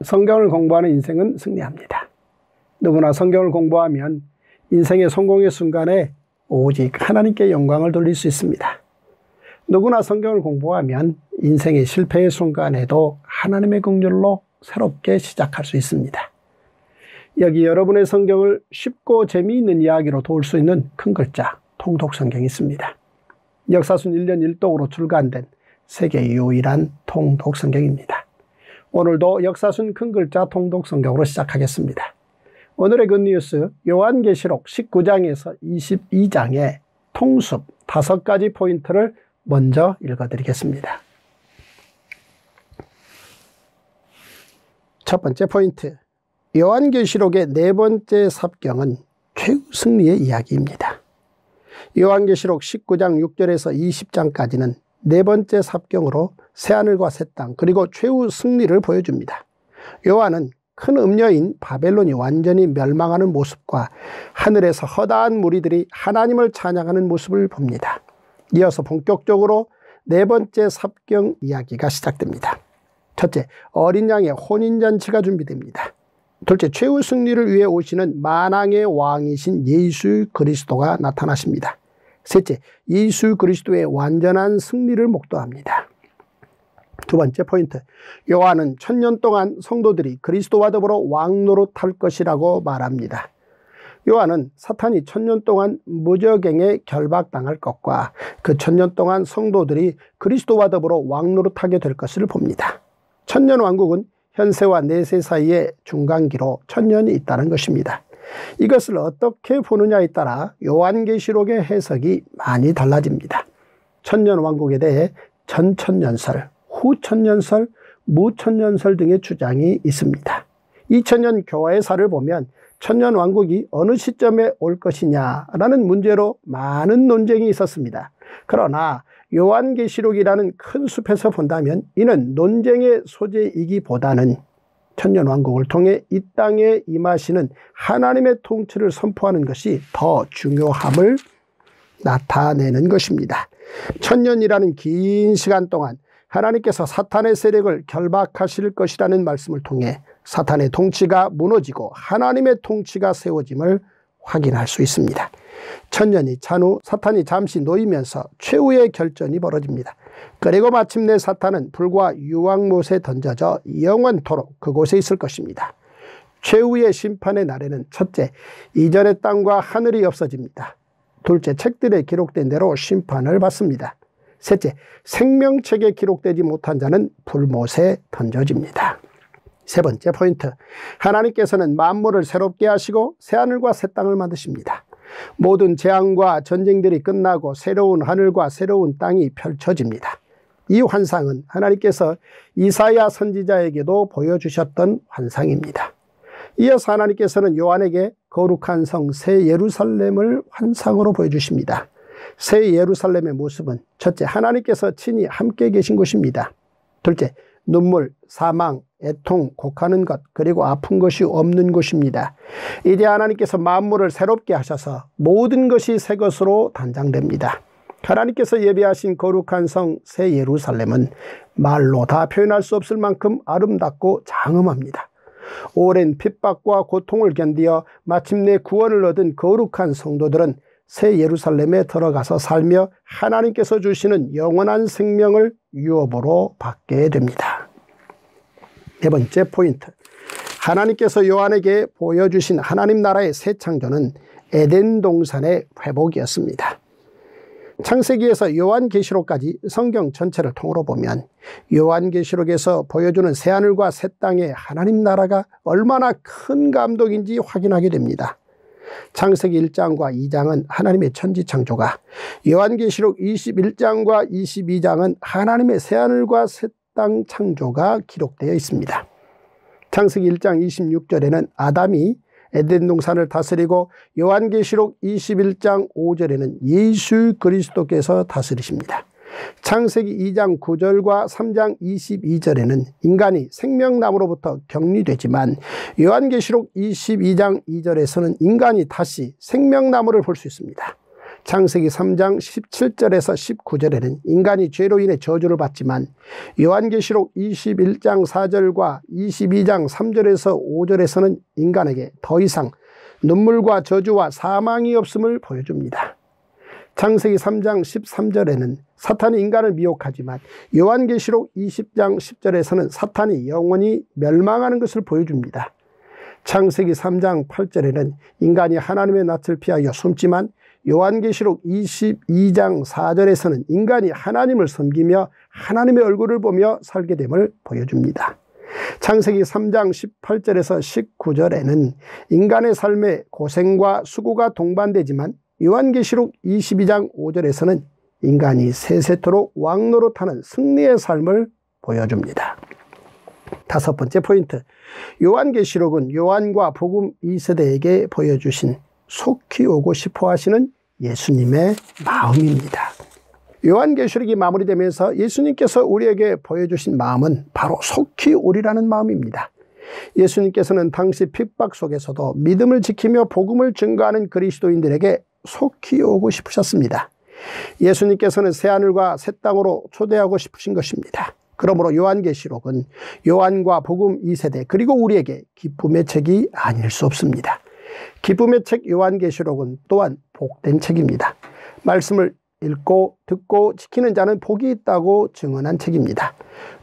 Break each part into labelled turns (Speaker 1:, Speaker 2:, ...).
Speaker 1: 성경을 공부하는 인생은 승리합니다. 누구나 성경을 공부하면 인생의 성공의 순간에 오직 하나님께 영광을 돌릴 수 있습니다. 누구나 성경을 공부하면 인생의 실패의 순간에도 하나님의 긍휼로 새롭게 시작할 수 있습니다. 여기 여러분의 성경을 쉽고 재미있는 이야기로 도울 수 있는 큰 글자 통독성경이 있습니다. 역사순 1년 1독으로 출간된 세계 유일한 통독성경입니다. 오늘도 역사순 큰 글자 통독성경으로 시작하겠습니다. 오늘의 굿뉴스 요한계시록 19장에서 22장의 통습 5가지 포인트를 먼저 읽어드리겠습니다. 첫 번째 포인트, 요한계시록의 네 번째 삽경은 최후 승리의 이야기입니다. 요한계시록 19장 6절에서 20장까지는 네 번째 삽경으로 새하늘과 새 땅 그리고 최후 승리를 보여줍니다. 요한은 큰 음녀인 바벨론이 완전히 멸망하는 모습과 하늘에서 허다한 무리들이 하나님을 찬양하는 모습을 봅니다. 이어서 본격적으로 네 번째 삽경 이야기가 시작됩니다. 첫째, 어린 양의 혼인잔치가 준비됩니다. 둘째, 최후 승리를 위해 오시는 만왕의 왕이신 예수 그리스도가 나타나십니다. 셋째, 예수 그리스도의 완전한 승리를 목도합니다. 두 번째 포인트, 요한은 1000년 동안 성도들이 그리스도와 더불어 왕노릇할 것이라고 말합니다. 요한은 사탄이 1000년 동안 무저갱에 결박당할 것과 그 1000년 동안 성도들이 그리스도와 더불어 왕노릇하게 될 것을 봅니다. 1000년 왕국은 현세와 내세 사이의 중간기로 1000년이 있다는 것입니다. 이것을 어떻게 보느냐에 따라 요한계시록의 해석이 많이 달라집니다. 1000년 왕국에 대해 전천년설, 후천년설, 무천년설 등의 주장이 있습니다. 2000년 교회사를 보면 1000년 왕국이 어느 시점에 올 것이냐라는 문제로 많은 논쟁이 있었습니다. 그러나 요한계시록이라는 큰 숲에서 본다면 이는 논쟁의 소재이기보다는 1000년 왕국을 통해 이 땅에 임하시는 하나님의 통치를 선포하는 것이 더 중요함을 나타내는 것입니다. 1000년이라는 긴 시간 동안 하나님께서 사탄의 세력을 결박하실 것이라는 말씀을 통해 사탄의 통치가 무너지고 하나님의 통치가 세워짐을 확인할 수 있습니다. 1000년이 찬 후 사탄이 잠시 놓이면서 최후의 결전이 벌어집니다. 그리고 마침내 사탄은 불과 유황못에 던져져 영원토록 그곳에 있을 것입니다. 최후의 심판의 날에는 첫째, 이전의 땅과 하늘이 없어집니다. 둘째, 책들에 기록된 대로 심판을 받습니다. 셋째, 생명책에 기록되지 못한 자는 불못에 던져집니다. 세 번째 포인트, 하나님께서는 만물을 새롭게 하시고 새하늘과 새 땅을 만드십니다. 모든 재앙과 전쟁들이 끝나고 새로운 하늘과 새로운 땅이 펼쳐집니다. 이 환상은 하나님께서 이사야 선지자에게도 보여주셨던 환상입니다. 이어서 하나님께서는 요한에게 거룩한 성 새 예루살렘을 환상으로 보여주십니다. 새 예루살렘의 모습은 첫째, 하나님께서 친히 함께 계신 곳입니다. 둘째, 눈물, 사망, 애통, 곡하는 것, 그리고 아픈 것이 없는 곳입니다. 이제 하나님께서 만물을 새롭게 하셔서 모든 것이 새 것으로 단장됩니다. 하나님께서 예비하신 거룩한 성 새 예루살렘은 말로 다 표현할 수 없을 만큼 아름답고 장엄합니다. 오랜 핍박과 고통을 견디어 마침내 구원을 얻은 거룩한 성도들은 새 예루살렘에 들어가서 살며 하나님께서 주시는 영원한 생명을 유업으로 받게 됩니다. 네 번째 포인트, 하나님께서 요한에게 보여주신 하나님 나라의 새 창조는 에덴 동산의 회복이었습니다. 창세기에서 요한계시록까지 성경 전체를 통으로 보면 요한계시록에서 보여주는 새하늘과 새 땅의 하나님 나라가 얼마나 큰 감동인지 확인하게 됩니다. 창세기 1장과 2장은 하나님의 천지창조가, 요한계시록 21장과 22장은 하나님의 새하늘과 새 땅 창조가 기록되어 있습니다. 창세기 1장 26절에는 아담이 에덴 동산을 다스리고 요한계시록 21장 5절에는 예수 그리스도께서 다스리십니다. 창세기 2장 9절과 3장 22절에는 인간이 생명나무로부터 격리되지만 요한계시록 22장 2절에서는 인간이 다시 생명나무를 볼 수 있습니다. 창세기 3장 17절에서 19절에는 인간이 죄로 인해 저주를 받지만 요한계시록 21장 4절과 22장 3절에서 5절에서는 인간에게 더 이상 눈물과 저주와 사망이 없음을 보여줍니다. 창세기 3장 13절에는 사탄이 인간을 미혹하지만 요한계시록 20장 10절에서는 사탄이 영원히 멸망하는 것을 보여줍니다. 창세기 3장 8절에는 인간이 하나님의 낯을 피하여 숨지만 요한계시록 22장 4절에서는 인간이 하나님을 섬기며 하나님의 얼굴을 보며 살게 됨을 보여줍니다. 창세기 3장 18절에서 19절에는 인간의 삶에 고생과 수고가 동반되지만 요한계시록 22장 5절에서는 인간이 세세토록 왕노릇하는 승리의 삶을 보여줍니다. 다섯 번째 포인트, 요한계시록은 요한과 복음 2세대에게 보여주신 속히 오고 싶어 하시는 예수님의 마음입니다. 요한계시록이 마무리되면서 예수님께서 우리에게 보여주신 마음은 바로 속히 오리라는 마음입니다. 예수님께서는 당시 핍박 속에서도 믿음을 지키며 복음을 증거하는 그리스도인들에게 속히 오고 싶으셨습니다. 예수님께서는 새하늘과 새 땅으로 초대하고 싶으신 것입니다. 그러므로 요한계시록은 요한과 복음 2세대 그리고 우리에게 기쁨의 책이 아닐 수 없습니다. 기쁨의 책 요한계시록은 또한 복된 책입니다. 말씀을 읽고 듣고 지키는 자는 복이 있다고 증언한 책입니다.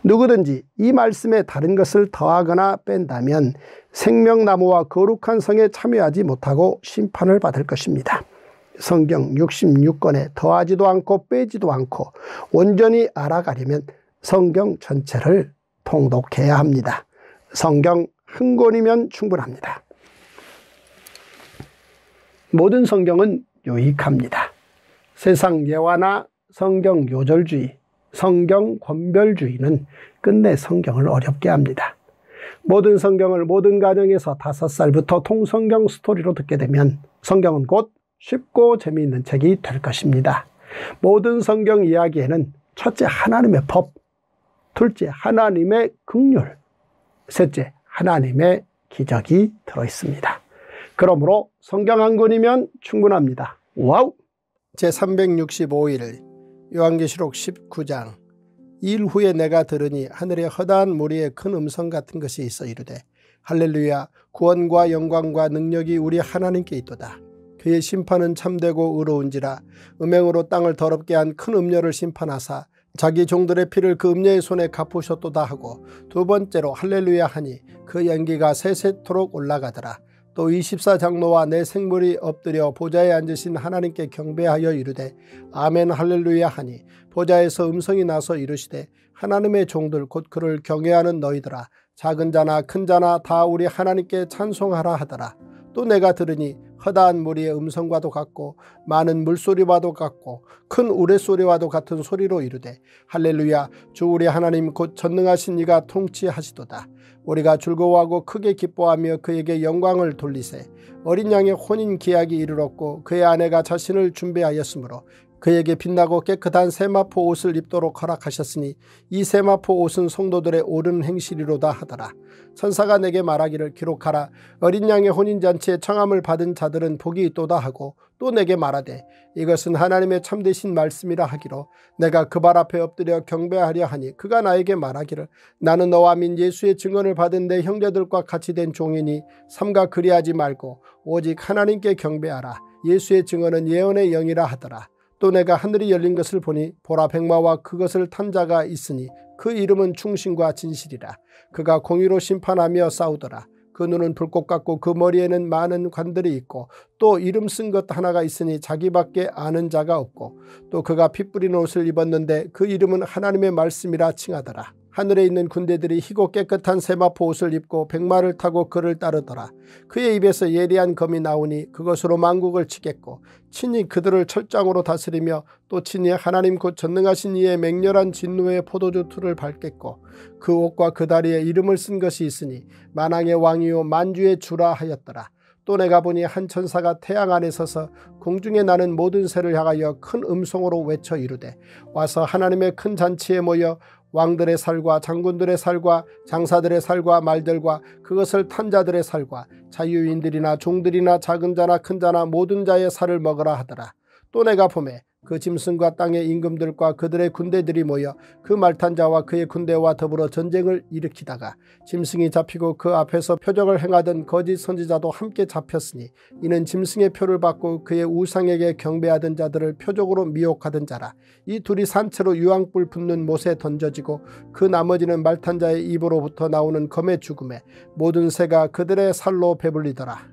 Speaker 1: 누구든지 이 말씀에 다른 것을 더하거나 뺀다면 생명나무와 거룩한 성에 참여하지 못하고 심판을 받을 것입니다. 성경 66권에 더하지도 않고 빼지도 않고 온전히 알아가려면 성경 전체를 통독해야 합니다. 성경 한 권이면 충분합니다. 모든 성경은 유익합니다. 세상 예화나 성경 요절주의, 성경 권별주의는 끝내 성경을 어렵게 합니다. 모든 성경을 모든 가정에서 5살부터 통성경 스토리로 듣게 되면 성경은 곧 쉽고 재미있는 책이 될 것입니다. 모든 성경 이야기에는 첫째 하나님의 법, 둘째 하나님의 긍휼, 셋째 하나님의 기적이 들어있습니다. 그러므로 성경 한 권이면 충분합니다. 와우! 제365일 요한계시록 19장 일 후에 내가 들으니 하늘의 허다한 무리에 큰 음성 같은 것이 있어 이르되 할렐루야 구원과 영광과 능력이 우리 하나님께 있도다. 그의 심판은 참되고 의로운지라 음행으로 땅을 더럽게 한 큰 음녀를 심판하사 자기 종들의 피를 그 음녀의 손에 갚으셨도다 하고 두 번째로 할렐루야 하니 그 연기가 세세토록 올라가더라. 또 24장로와 내 생물이 엎드려 보좌에 앉으신 하나님께 경배하여 이르되 아멘 할렐루야 하니 보좌에서 음성이 나서 이르시되 하나님의 종들 곧 그를 경외하는 너희들아 작은 자나 큰 자나 다 우리 하나님께 찬송하라 하더라. 또 내가 들으니 허다한 무리의 음성과도 같고 많은 물소리와도 같고 큰 우레소리와도 같은 소리로 이르되 할렐루야 주 우리 하나님 곧 전능하신 이가 통치하시도다. 우리가 즐거워하고 크게 기뻐하며 그에게 영광을 돌리세. 어린 양의 혼인 기약이 이르렀고 그의 아내가 자신을 준비하였으므로 그에게 빛나고 깨끗한 세마포 옷을 입도록 허락하셨으니 이 세마포 옷은 성도들의 옳은 행실이로다 하더라. 천사가 내게 말하기를 기록하라. 어린 양의 혼인잔치에 청함을 받은 자들은 복이 있도다 하고 또 내게 말하되 이것은 하나님의 참되신 말씀이라 하기로 내가 그 발 앞에 엎드려 경배하려 하니 그가 나에게 말하기를 나는 너와 민 예수의 증언을 받은 내 형제들과 같이 된 종이니 삼가 그리하지 말고 오직 하나님께 경배하라. 예수의 증언은 예언의 영이라 하더라. 또 내가 하늘이 열린 것을 보니 보라 백마와 그것을 탄 자가 있으니 그 이름은 충신과 진실이라. 그가 공의로 심판하며 싸우더라. 그 눈은 불꽃 같고 그 머리에는 많은 관들이 있고 또 이름 쓴 것 하나가 있으니 자기밖에 아는 자가 없고 또 그가 피 뿌린 옷을 입었는데 그 이름은 하나님의 말씀이라 칭하더라. 하늘에 있는 군대들이 희고 깨끗한 세마포 옷을 입고 백마를 타고 그를 따르더라. 그의 입에서 예리한 검이 나오니 그것으로 만국을 치겠고 친히 그들을 철장으로 다스리며 또 친히 하나님 곧 전능하신 이의 맹렬한 진노의 포도주 틀을 밟겠고 그 옷과 그 다리에 이름을 쓴 것이 있으니 만왕의 왕이요 만주의 주라 하였더라. 또 내가 보니 한 천사가 태양 안에 서서 공중에 나는 모든 새를 향하여 큰 음성으로 외쳐 이르되 와서 하나님의 큰 잔치에 모여 왕들의 살과 장군들의 살과 장사들의 살과 말들과 그것을 탄 자들의 살과 자유인들이나 종들이나 작은 자나 큰 자나 모든 자의 살을 먹으라 하더라. 또 내가 보매 그 짐승과 땅의 임금들과 그들의 군대들이 모여 그 말탄 자와 그의 군대와 더불어 전쟁을 일으키다가 짐승이 잡히고 그 앞에서 표적을 행하던 거짓 선지자도 함께 잡혔으니 이는 짐승의 표를 받고 그의 우상에게 경배하던 자들을 표적으로 미혹하던 자라. 이 둘이 산채로 유황불 붙는 못에 던져지고 그 나머지는 말탄 자의 입으로부터 나오는 검의 죽음에 모든 새가 그들의 살로 배불리더라.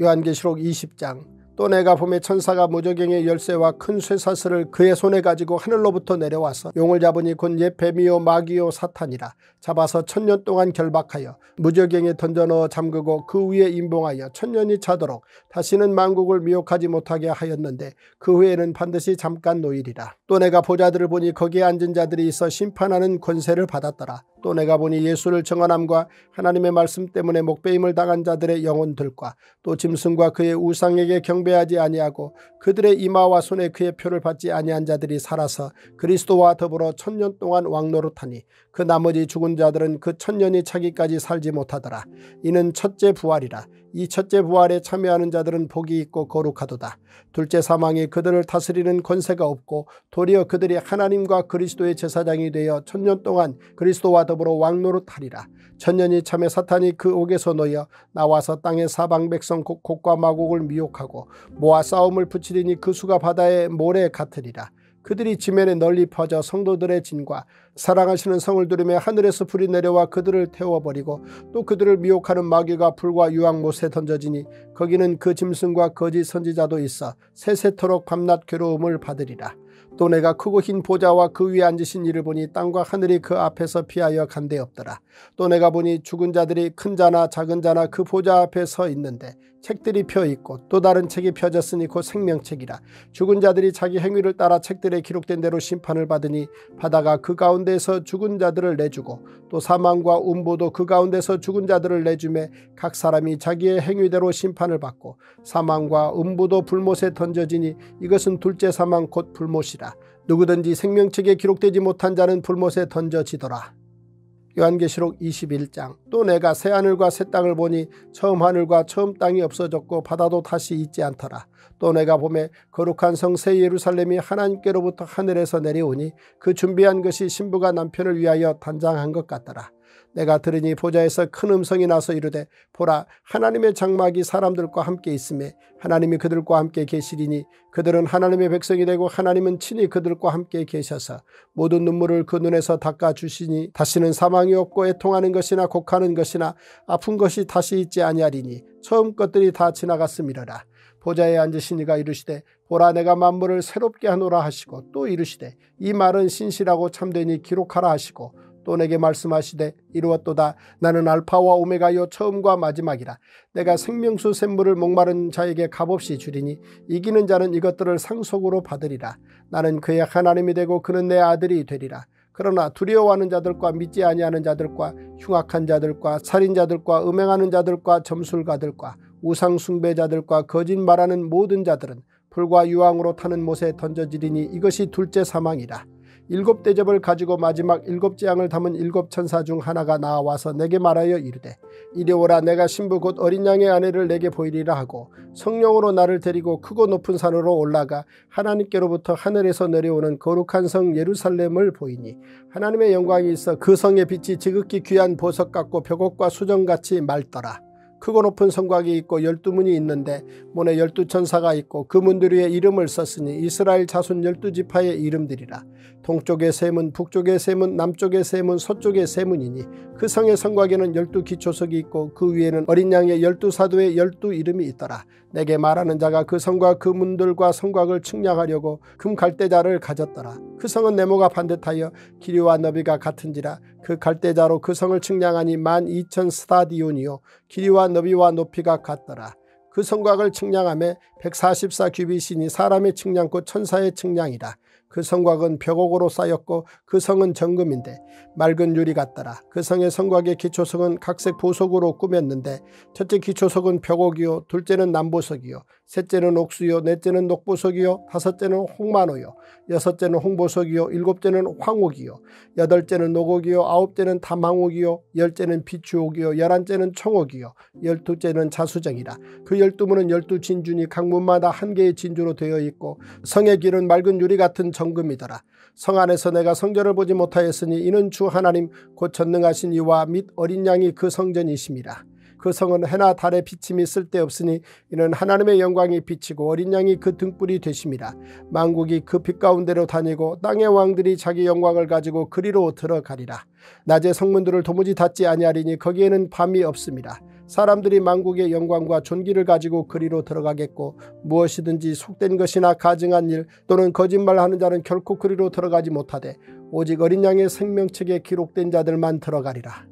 Speaker 1: 요한계시록 20장. 또 내가 보매 천사가 무저갱의 열쇠와 큰 쇠사슬을 그의 손에 가지고 하늘로부터 내려와서 용을 잡으니 곧 옛 뱀이요 마귀요 사탄이라. 잡아서 1000년 동안 결박하여 무저갱에 던져넣어 잠그고 그 위에 임봉하여 1000년이 차도록 다시는 만국을 미혹하지 못하게 하였는데 그 후에는 반드시 잠깐 노일이라. 또 내가 보좌들을 보니 거기에 앉은 자들이 있어 심판하는 권세를 받았더라. 또 내가 보니 예수를 정언함과 하나님의 말씀 때문에 목배임을 당한 자들의 영혼들과 또 짐승과 그의 우상에게 경배하지 아니하고 그들의 이마와 손에 그의 표를 받지 아니한 자들이 살아서 그리스도와 더불어 1000년 동안 왕노릇하니 그 나머지 죽은 자들은 그 1000년이 차기까지 살지 못하더라. 이는 첫째 부활이라. 이 첫째 부활에 참여하는 자들은 복이 있고 거룩하도다. 둘째 사망이 그들을 다스리는 권세가 없고 도리어 그들이 하나님과 그리스도의 제사장이 되어 1000년 동안 그리스도와 더불어 왕노릇하리라. 1000년이 참에 사탄이 그 옥에서 놓여 나와서 땅의 사방 백성 곡과 마곡을 미혹하고 모아 싸움을 붙이리니 그 수가 바다의 모래 같으리라. 그들이 지면에 널리 퍼져 성도들의 진과 사랑하시는 성을 두르며 하늘에서 불이 내려와 그들을 태워버리고 또 그들을 미혹하는 마귀가 불과 유황못에 던져지니 거기는 그 짐승과 거짓 선지자도 있어 세세토록 밤낮 괴로움을 받으리라. 또 내가 크고 흰 보좌와 그 위에 앉으신 이를 보니 땅과 하늘이 그 앞에서 피하여 간데없더라. 또 내가 보니 죽은 자들이 큰 자나 작은 자나 그 보좌 앞에 서 있는데 책들이 펴 있고 또 다른 책이 펴졌으니 곧 생명책이라. 죽은 자들이 자기 행위를 따라 책들에 기록된 대로 심판을 받으니 바다가 그 가운데서 죽은 자들을 내주고 또 사망과 음부도 그 가운데서 죽은 자들을 내주매 각 사람이 자기의 행위대로 심판을 받고 사망과 음부도 불못에 던져지니 이것은 둘째 사망 곧 불못이라. 누구든지 생명책에 기록되지 못한 자는 불못에 던져지더라. 요한계시록 21장. 또 내가 새 하늘과 새 땅을 보니 처음 하늘과 처음 땅이 없어졌고 바다도 다시 있지 않더라. 또 내가 보매 거룩한 성 새 예루살렘이 하나님께로부터 하늘에서 내려오니 그 준비한 것이 신부가 남편을 위하여 단장한 것 같더라. 내가 들으니 보좌에서 큰 음성이 나서 이르되 보라 하나님의 장막이 사람들과 함께 있으며 하나님이 그들과 함께 계시리니 그들은 하나님의 백성이 되고 하나님은 친히 그들과 함께 계셔서 모든 눈물을 그 눈에서 닦아주시니 다시는 사망이 없고 애통하는 것이나 곡하는 것이나 아픈 것이 다시 있지 아니하리니 처음 것들이 다 지나갔음이러라. 보좌에 앉으신 이가 이르시되 보라 내가 만물을 새롭게 하노라 하시고 또 이르시되 이 말은 신실하고 참되니 기록하라 하시고 또 내게 말씀하시되 이루었도다. 나는 알파와 오메가요 처음과 마지막이라. 내가 생명수 샘물을 목마른 자에게 값없이 주리니 이기는 자는 이것들을 상속으로 받으리라. 나는 그의 하나님이 되고 그는 내 아들이 되리라. 그러나 두려워하는 자들과 믿지 아니하는 자들과 흉악한 자들과 살인자들과 음행하는 자들과 점술가들과 우상숭배자들과 거짓말하는 모든 자들은 불과 유황으로 타는 못에 던져지리니 이것이 둘째 사망이라. 7 대접을 가지고 마지막 7 재앙을 담은 7 천사 중 하나가 나와서 내게 말하여 이르되 이리 오라. 내가 신부 곧 어린 양의 아내를 내게 보이리라 하고 성령으로 나를 데리고 크고 높은 산으로 올라가 하나님께로부터 하늘에서 내려오는 거룩한 성 예루살렘을 보이니 하나님의 영광이 있어 그 성의 빛이 지극히 귀한 보석 같고 벽옥과 수정같이 맑더라. 크고 높은 성곽이 있고 12문이 있는데 문에 12천사가 있고 그 문들 위에 이름을 썼으니 이스라엘 자손 12지파의 이름들이라. 동쪽의 세 문, 북쪽의 세 문, 남쪽의 세 문, 서쪽의 세 문이니 그 성의 성곽에는 12기초석이 있고 그 위에는 어린 양의 12사도의 12 이름이 있더라. 내게 말하는 자가 그 성과 그 문들과 성곽을 측량하려고 금 갈대자를 가졌더라. 그 성은 네모가 반듯하여 길이와 너비가 같은지라. 그 갈대자로 그 성을 측량하니 12,000 스타디온이요 길이와 너비와 높이가 같더라. 그 성곽을 측량하며 144 규빗이니 사람의 측량고 천사의 측량이라. 그 성곽은 벽옥으로 쌓였고 그 성은 정금인데 맑은 유리 같더라. 그 성의 성곽의 기초석은 각색 보석으로 꾸몄는데 첫째 기초석은 벽옥이요 둘째는 남보석이요 셋째는 옥수요, 넷째는 녹보석이요, 다섯째는 홍만호요, 여섯째는 홍보석이요, 일곱째는 황옥이요, 여덟째는 노곡이요, 아홉째는 담황옥이요, 열째는 비추옥이요, 열한째는 청옥이요, 열두째는 자수정이라. 그 12문은 12진주니 각 문마다 한 개의 진주로 되어 있고 성의 길은 맑은 유리 같은 정금이더라. 성 안에서 내가 성전을 보지 못하였으니 이는 주 하나님 곧 전능하신 이와 및 어린 양이 그 성전이심이라. 그 성은 해나 달의 비침이 쓸데없으니 이는 하나님의 영광이 비치고 어린 양이 그 등불이 되심이라. 만국이 그 빛 가운데로 다니고 땅의 왕들이 자기 영광을 가지고 그리로 들어가리라. 낮에 성문들을 도무지 닫지 아니하리니 거기에는 밤이 없음이라. 사람들이 만국의 영광과 존귀를 가지고 그리로 들어가겠고 무엇이든지 속된 것이나 가증한 일 또는 거짓말하는 자는 결코 그리로 들어가지 못하되 오직 어린 양의 생명책에 기록된 자들만 들어가리라.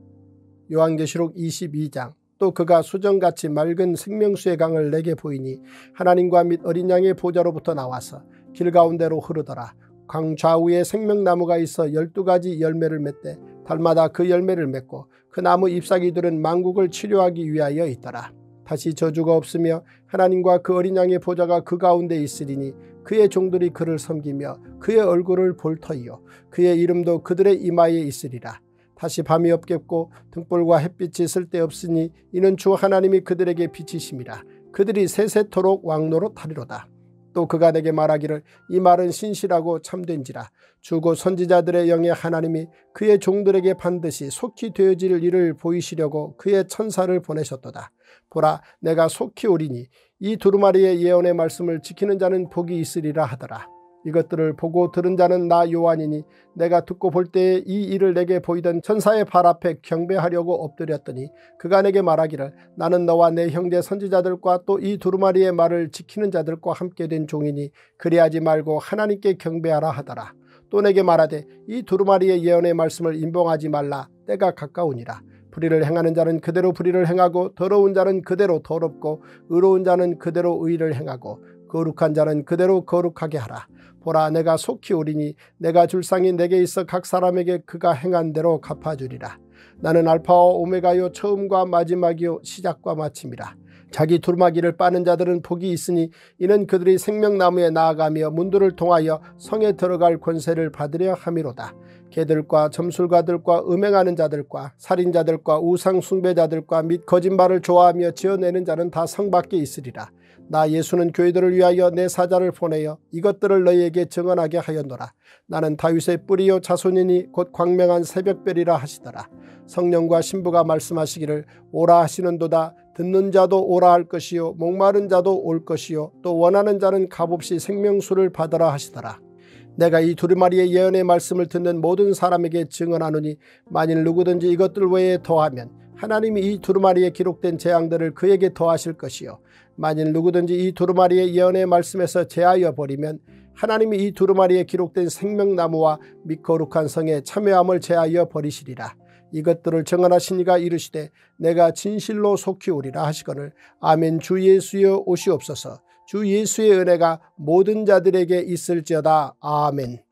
Speaker 1: 요한계시록 22장. 또 그가 수정같이 맑은 생명수의 강을 내게 보이니 하나님과 및 어린 양의 보좌로부터 나와서 길 가운데로 흐르더라. 강 좌우에 생명나무가 있어 12가지 열매를 맺되 달마다 그 열매를 맺고 그 나무 잎사귀들은 만국을 치료하기 위하여 있더라. 다시 저주가 없으며 하나님과 그 어린 양의 보좌가 그 가운데 있으리니 그의 종들이 그를 섬기며 그의 얼굴을 볼 터이요 그의 이름도 그들의 이마에 있으리라. 다시 밤이 없겠고 등불과 햇빛이 쓸데없으니 이는 주 하나님이 그들에게 빛이심이라. 그들이 세세토록 왕노릇하리로다. 또 그가 내게 말하기를 이 말은 신실하고 참된지라. 주고 선지자들의 영의 하나님이 그의 종들에게 반드시 속히 되어질 일을 보이시려고 그의 천사를 보내셨도다. 보라, 내가 속히 오리니 이 두루마리의 예언의 말씀을 지키는 자는 복이 있으리라 하더라. 이것들을 보고 들은 자는 나 요한이니 내가 듣고 볼 때에 이 일을 내게 보이던 천사의 발 앞에 경배하려고 엎드렸더니 그가 내게 말하기를 나는 너와 내 형제 선지자들과 또 이 두루마리의 말을 지키는 자들과 함께 된 종이니 그리하지 말고 하나님께 경배하라 하더라. 또 내게 말하되 이 두루마리의 예언의 말씀을 임봉하지 말라. 때가 가까우니라. 불의를 행하는 자는 그대로 불의를 행하고 더러운 자는 그대로 더럽고 의로운 자는 그대로 의를 행하고 거룩한 자는 그대로 거룩하게 하라. 보라, 내가 속히 오리니 내가 줄 상이 내게 있어 각 사람에게 그가 행한 대로 갚아주리라. 나는 알파와 오메가요 처음과 마지막이요 시작과 마침이라. 자기 두루마기를 빠는 자들은 복이 있으니 이는 그들이 생명나무에 나아가며 문들을 통하여 성에 들어갈 권세를 받으려 함이로다. 개들과 점술가들과 음행하는 자들과 살인자들과 우상 숭배자들과 및 거짓말을 좋아하며 지어내는 자는 다 성 밖에 있으리라. 나 예수는 교회들을 위하여 내 사자를 보내어 이것들을 너희에게 증언하게 하였노라. 나는 다윗의 뿌리요 자손이니 곧 광명한 새벽별이라 하시더라. 성령과 신부가 말씀하시기를 오라 하시는도다. 듣는 자도 오라 할 것이요 목마른 자도 올 것이요 또 원하는 자는 값없이 생명수를 받으라 하시더라. 내가 이 두루마리의 예언의 말씀을 듣는 모든 사람에게 증언하노니 만일 누구든지 이것들 외에 더하면 하나님이 이 두루마리에 기록된 재앙들을 그에게 더하실 것이요 만일 누구든지 이 두루마리의 예언의 말씀에서 제하여 버리면 하나님이 이 두루마리에 기록된 생명나무와 및 거룩한 성에 참여함을 제하여 버리시리라. 이것들을 정언하신 이가 이르시되 내가 진실로 속히 오리라 하시거늘 아멘. 주 예수여 오시옵소서. 주 예수의 은혜가 모든 자들에게 있을지어다. 아멘.